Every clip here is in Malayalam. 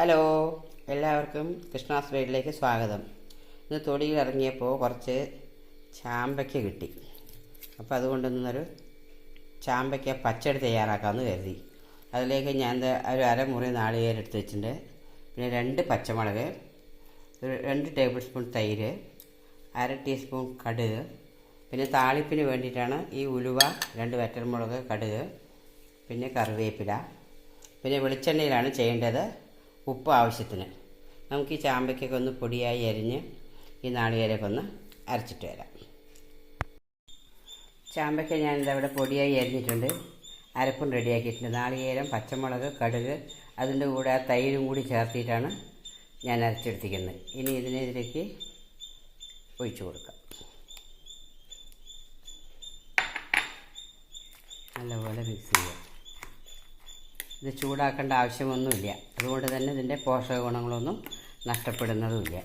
ഹലോ, എല്ലാവർക്കും കൃഷ്ണാസ് വീട്ടിലേക്ക് സ്വാഗതം. ഇന്ന് തൊടിയിൽ ഇറങ്ങിയപ്പോൾ കുറച്ച് ചാമ്പയ്ക്ക കിട്ടി. അപ്പോൾ അതുകൊണ്ടൊന്നൊരു ചാമ്പയ്ക്ക പച്ചടി തയ്യാറാക്കാമെന്ന് കരുതി. അതിലേക്ക് ഞാൻ ഒരു അരമുറി നാളികേരം എടുത്ത് വെച്ചിട്ടുണ്ട്. പിന്നെ 2 പച്ചമുളക്, ഒരു 2 ടേബിൾ സ്പൂൺ തൈര്, 1/2 ടീസ്പൂൺ കടുക്, പിന്നെ താളിപ്പിന് വേണ്ടിയിട്ടാണ് ഈ ഉലുവ, 2 വറ്റൽമുളക്, കടുക്, പിന്നെ കറിവേപ്പില, പിന്നെ വെളിച്ചെണ്ണയിലാണ് ചെയ്യേണ്ടത്. ഉപ്പ് ആവശ്യത്തിന്. നമുക്ക് ഈ ചാമ്പയ്ക്കൊക്കെ ഒന്ന് പൊടിയായി അരിഞ്ഞ് ഈ നാളികേരമൊക്കെ ഒന്ന് അരച്ചിട്ട് വരാം. ചാമ്പയ്ക്ക ഞാനിത് അവിടെ പൊടിയായി അരിഞ്ഞിട്ടുണ്ട്. അരപ്പും റെഡിയാക്കിയിട്ടുണ്ട്. നാളികേരം, പച്ചമുളക്, കടുക്, അതിൻ്റെ കൂടെ ആ തൈരും കൂടി ചേർത്തിട്ടാണ് ഞാൻ അരച്ചെടുത്തിരിക്കുന്നത്. ഇനി ഇതിലേക്ക് ഒഴിച്ചു കൊടുക്കാം. നല്ലപോലെ മിക്സ് ചെയ്യാം. ഇത് ചൂടാക്കേണ്ട ആവശ്യമൊന്നുമില്ല. അതുകൊണ്ട് തന്നെ ഇതിൻ്റെ പോഷക ഗുണങ്ങളൊന്നും നഷ്ടപ്പെടുന്നതുമില്ല.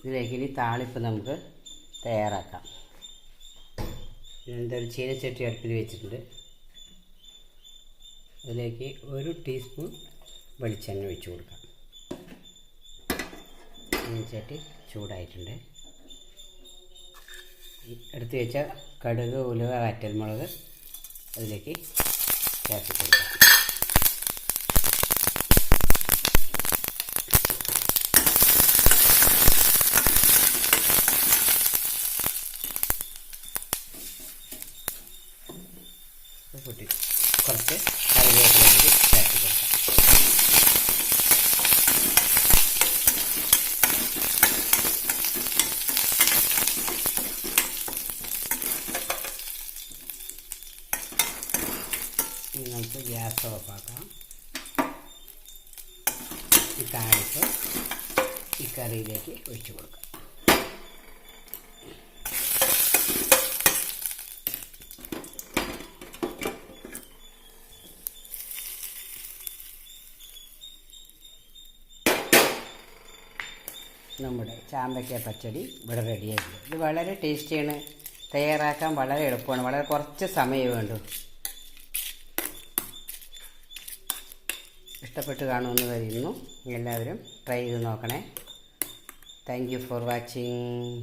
ഇതിലേക്ക് ഇനി താളിപ്പ് നമുക്ക് തയ്യാറാക്കാം. ഒരു ചീനച്ചട്ടി അടുപ്പിൽ വെച്ചിട്ടുണ്ട്. അതിലേക്ക് 1 ടീസ്പൂൺ വെളിച്ചെണ്ണ ഒഴിച്ചു കൊടുക്കാം. ചീനച്ചട്ടി ചൂടായിട്ടുണ്ട്. എടുത്തു വെച്ച കടുക്, ഉലുവ, വറ്റൽമുളക് അതിലേക്ക് ചേർത്ത് കൊടുക്കാം. കൂട്ടി കുറച്ച് കറിവേപ്പില കൂടി ചേർത്ത് കൊടുക്കാം. ഇനി നമുക്ക് ഗ്യാസ് ഓഫാക്കാം. ഈ താളിപ്പ് ഈ കറിയിലേക്ക് ഒഴിച്ചു കൊടുക്കാം. നമ്മുടെ ചാമ്പയ്ക്ക പച്ചടി ഇവിടെ റെഡിയായിട്ടുണ്ട്. ഇത് വളരെ ടേസ്റ്റിയാണ്. തയ്യാറാക്കാൻ വളരെ എളുപ്പമാണ്. വളരെ കുറച്ച് സമയമേ വേണ്ടൂ. ഇഷ്ടപ്പെട്ട് കാണുമെന്ന് കരുതുന്നു. എല്ലാവരും ട്രൈ ചെയ്ത് നോക്കണേ. Thank you for watching.